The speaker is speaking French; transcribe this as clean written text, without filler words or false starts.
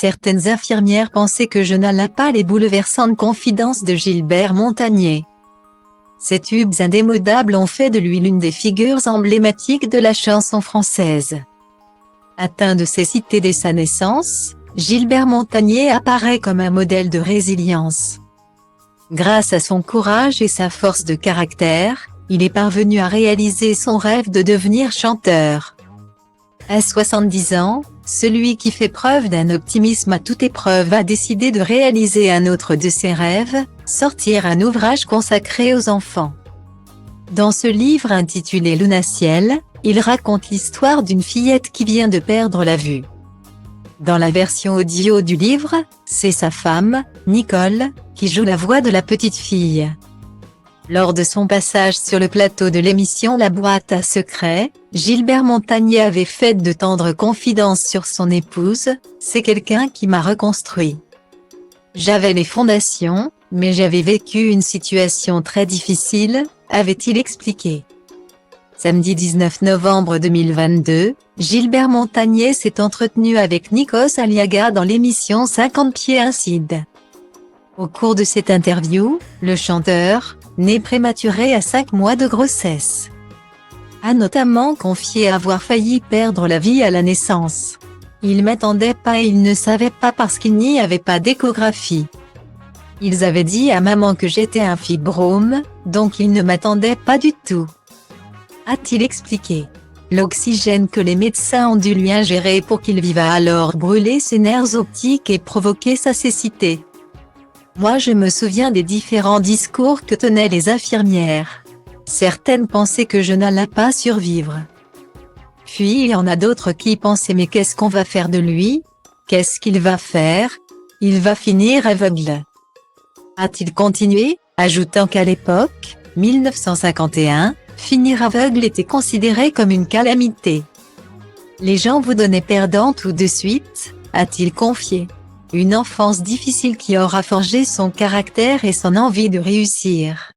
Certaines infirmières pensaient que je n'allais pas les bouleversantes confidences de Gilbert Montagné. Ces tubes indémodables ont fait de lui l'une des figures emblématiques de la chanson française. Atteint de cécité dès sa naissance, Gilbert Montagné apparaît comme un modèle de résilience. Grâce à son courage et sa force de caractère, il est parvenu à réaliser son rêve de devenir chanteur. À 70 ans, celui qui fait preuve d'un optimisme à toute épreuve a décidé de réaliser un autre de ses rêves, sortir un ouvrage consacré aux enfants. Dans ce livre intitulé Lunaciel, il raconte l'histoire d'une fillette qui vient de perdre la vue. Dans la version audio du livre, c'est sa femme, Nicole, qui joue la voix de la petite fille. Lors de son passage sur le plateau de l'émission La Boîte à secrets, Gilbert Montagné avait fait de tendres confidences sur son épouse. « C'est quelqu'un qui m'a reconstruit. J'avais les fondations, mais j'avais vécu une situation très difficile », avait-il expliqué. Samedi 19 novembre 2022, Gilbert Montagné s'est entretenu avec Nikos Aliaga dans l'émission 50 pieds Incide. Au cours de cette interview, le chanteur, né prématuré à 5 mois de grossesse, a notamment confié avoir failli perdre la vie à la naissance. Il m'attendait pas et il ne savait pas parce qu'il n'y avait pas d'échographie. Ils avaient dit à maman que j'étais un fibrome, donc ils ne m'attendaient pas du tout, a-t-il expliqué. L'oxygène que les médecins ont dû lui ingérer pour qu'il vive a alors brûlé ses nerfs optiques et provoqué sa cécité. Moi je me souviens des différents discours que tenaient les infirmières. Certaines pensaient que je n'allais pas survivre. Puis il y en a d'autres qui pensaient mais qu'est-ce qu'on va faire de lui? Qu'est-ce qu'il va faire? Il va finir aveugle, a-t-il continué, ajoutant qu'à l'époque, 1951, finir aveugle était considéré comme une calamité. Les gens vous donnaient perdant tout de suite, a-t-il confié. Une enfance difficile qui aura forgé son caractère et son envie de réussir.